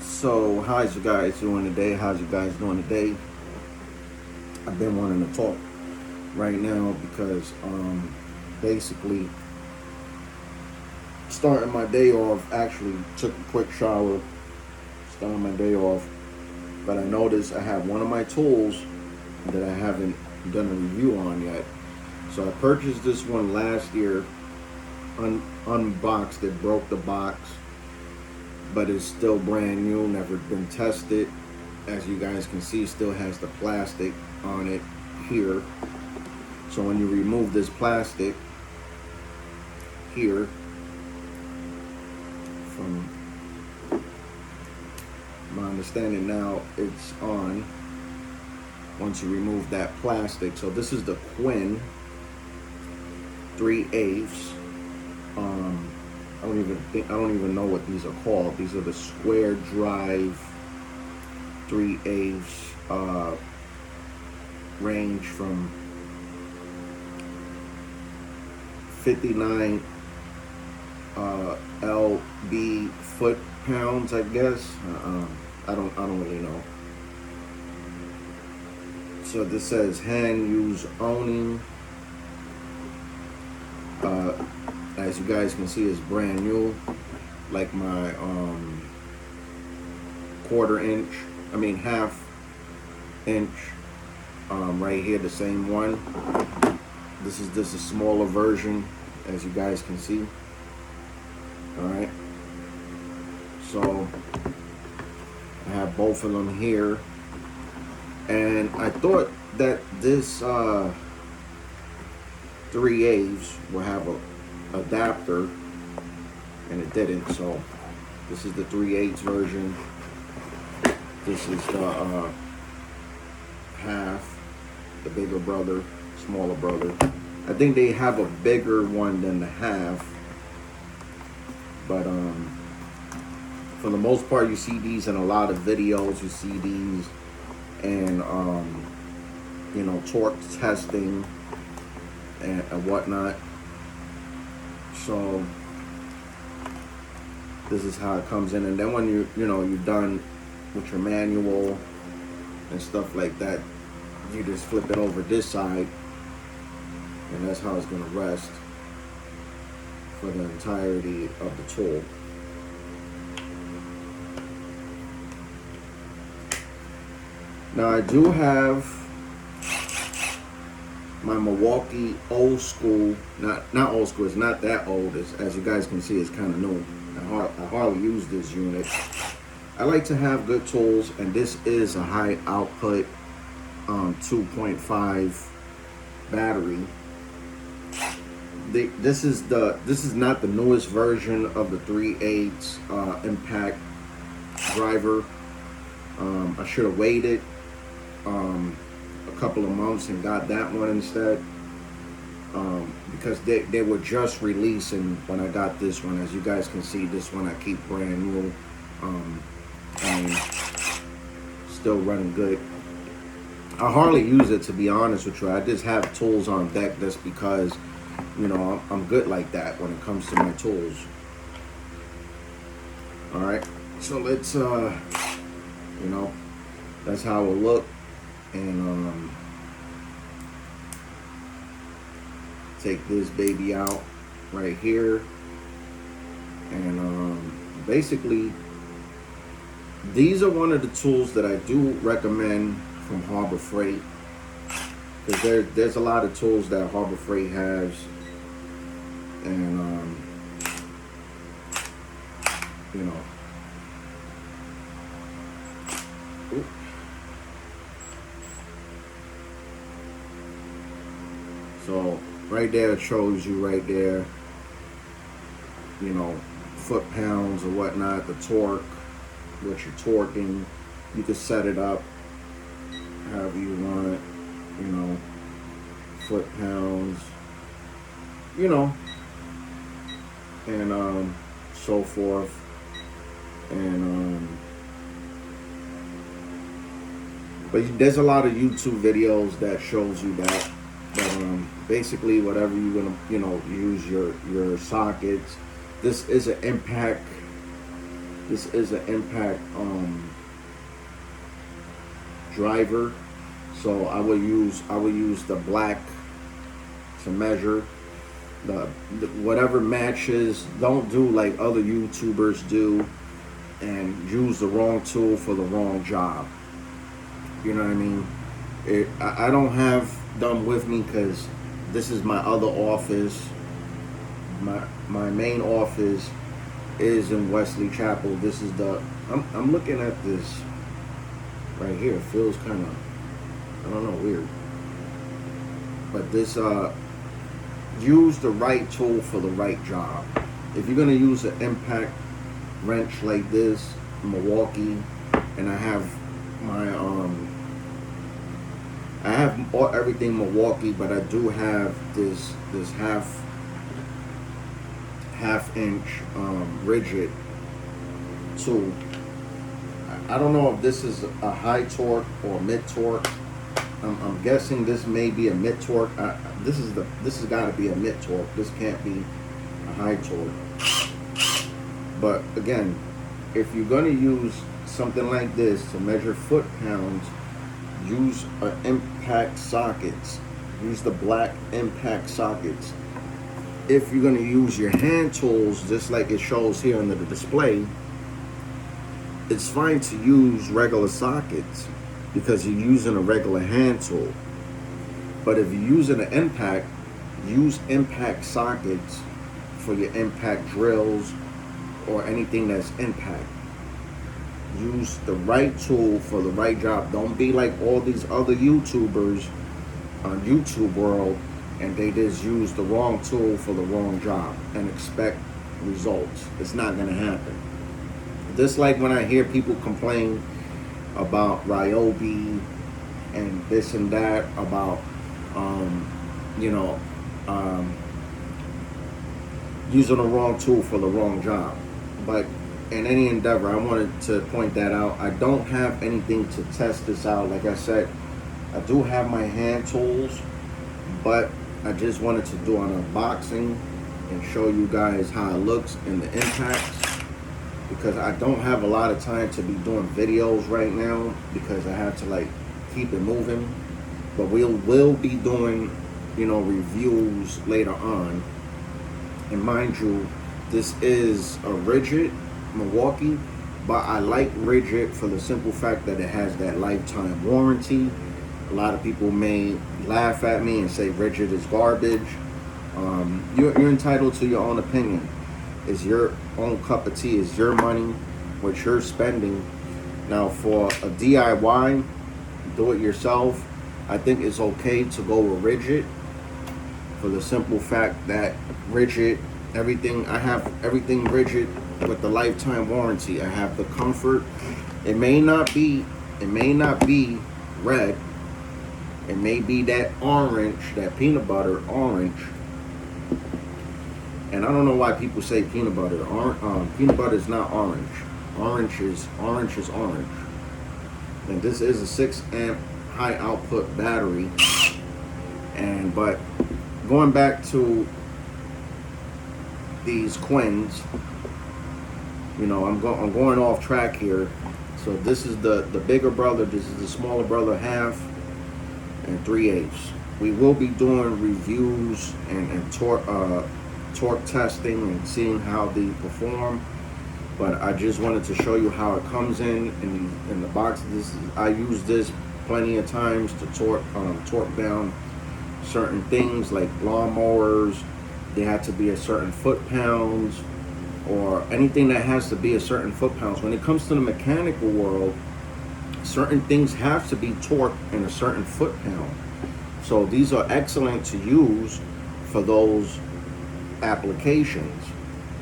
So, how's you guys doing today? How's you guys doing today? I've been wanting to talk right now because basically starting my day off, actually took a quick shower, starting my day off, but I noticed I have one of my tools that I haven't done a review on yet. So I purchased this one last year, unboxed it, broke the box, but it's still brand new, never been tested. As you guys can see, still has the plastic on it here. So when you remove this plastic here, from my understanding now, it's on once you remove that plastic. So this is the Quinn 3/8. I don't even know what these are called. These are the square drive 3/8, range from 59 lb foot pounds, I guess. I don't really know. So this says hand use owning. As you guys can see, it's brand new, like my half inch, right here, the same one. This is a smaller version, as you guys can see. All right, so I have both of them here, and I thought that this 3/8 will have a adapter, and it didn't. So this is the 3/8 version. This is the half, the bigger brother, smaller brother. I think they have a bigger one than the half, but for the most part, you see these in a lot of videos. You see these and torque testing and whatnot. So this is how it comes in, and then when you're done with your manual and stuff like that, you just flip it over this side, and that's how it's going to rest for the entirety of the tool. Now I do have my Milwaukee old school, not old school, it's not that old. As you guys can see, it's kind of new. I hardly use this unit. I like to have good tools, and this is a high output 2.5 battery. This is not the newest version of the 3/8 impact driver. I should have waited a couple of months and got that one instead, because they were just releasing when I got this one. As you guys can see, this one I keep brand new, and still running good. I hardly use it, to be honest with you. I just have tools on deck just because I'm good like that when it comes to my tools. All right, so let's that's how it will look. And take this baby out right here, and basically these are one of the tools that I do recommend from Harbor Freight, because there's a lot of tools that Harbor Freight has, and Oops. So right there, it shows you right there, foot pounds or whatnot, the torque, what you're torquing. You can set it up however you want, foot pounds, and so forth. And but there's a lot of YouTube videos that shows you that. But basically, whatever you're gonna use your sockets. This is an impact This is an impact driver. So I will use the black to measure the whatever matches. Don't do like other YouTubers do and use the wrong tool for the wrong job. You know what I mean? I don't have them with me because this is my other office. My main office is in Wesley Chapel. This is I'm looking at this right here. It feels kind of, I don't know, weird. But this use the right tool for the right job. If you're gonna use an impact wrench like this, Milwaukee, and I have my I have everything Milwaukee, but I do have this half inch rigid tool. I don't know if this is a high torque or mid torque. I'm guessing this may be a mid torque. This has got to be a mid torque. This can't be a high torque. But again, if you're gonna use something like this to measure foot pounds, use impact sockets. Use the black impact sockets. If you're gonna use your hand tools, just like it shows here under the display, it's fine to use regular sockets because you're using a regular hand tool. But if you're using an impact, use impact sockets for your impact drills or anything that's impact. Use the right tool for the right job. Don't be like all these other YouTubers on YouTube world and they just use the wrong tool for the wrong job and expect results. It's not gonna happen. Just like when I hear people complain about Ryobi and this and that about using the wrong tool for the wrong job. But in any endeavor, I wanted to point that out. I don't have anything to test this out. Like I said, I do have my hand tools, but I just wanted to do an unboxing and show you guys how it looks in the impacts, because I don't have a lot of time to be doing videos right now because I have to like keep it moving. But will be doing, reviews later on. And mind you, this is a rigid Milwaukee, but I like rigid for the simple fact that it has that lifetime warranty. A lot of people may laugh at me and say rigid is garbage. You're entitled to your own opinion. It's your own cup of tea. It's your money, what you're spending. Now, for a DIY, do it yourself, I think it's okay to go with rigid for the simple fact that rigid, I have everything rigid with the lifetime warranty. I have the comfort. It may not be red. It may be that orange, that peanut butter orange. And I don't know why people say peanut butter. Peanut butter is not orange. Orange is orange. And this is a 6 amp high output battery. But going back to these Quinns, I'm going off track here. So this is the bigger brother. This is the smaller brother, 1/2 and 3/8. We will be doing reviews and torque testing and seeing how they perform. But I just wanted to show you how it comes in the box. I use this plenty of times to torque down certain things like lawnmowers. They have to be a certain foot pounds, or anything that has to be a certain foot pounds. When it comes to the mechanical world, certain things have to be torqued in a certain foot pound. So these are excellent to use for those applications.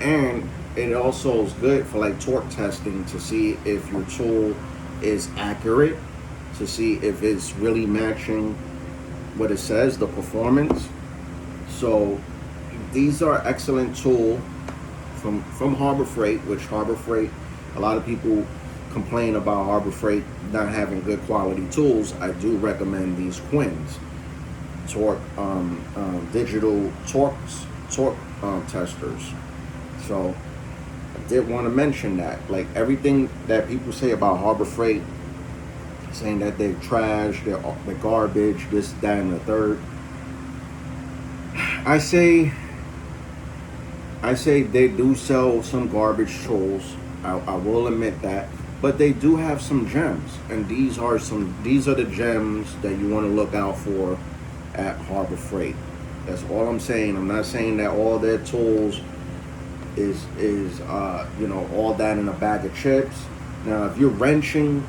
And it also is good for like torque testing to see if your tool is accurate, to see if it's really matching what it says, the performance. So these are excellent tool from Harbor Freight, which Harbor Freight, a lot of people complain about Harbor Freight not having good quality tools. I do recommend these Quinns torque digital torque testers. So did want to mention that, like everything that people say about Harbor Freight, saying that they're trash, they're garbage, this, that, and the third. I say, I say they do sell some garbage tools. I will admit that, but they do have some gems, and these are the gems that you want to look out for at Harbor Freight. That's all I'm saying. I'm not saying that all their tools is all that in a bag of chips. Now, if you're wrenching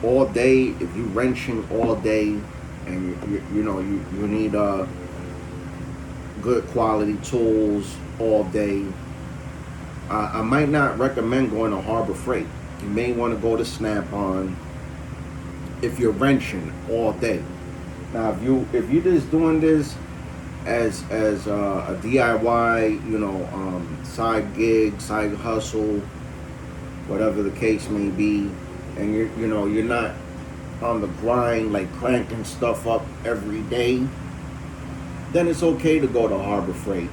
all day, and you need good quality tools all day, I might not recommend going to Harbor Freight. You may want to go to Snap-on if you're wrenching all day. Now, if you're just doing this as a DIY, side gig, side hustle, whatever the case may be, and you're not on the grind like cranking stuff up every day, then it's okay to go to Harbor Freight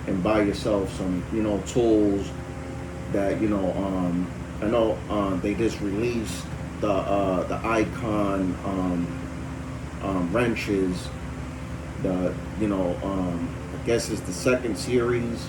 and buy yourself some tools that I know they just released the Icon wrenches. I guess it's the second series.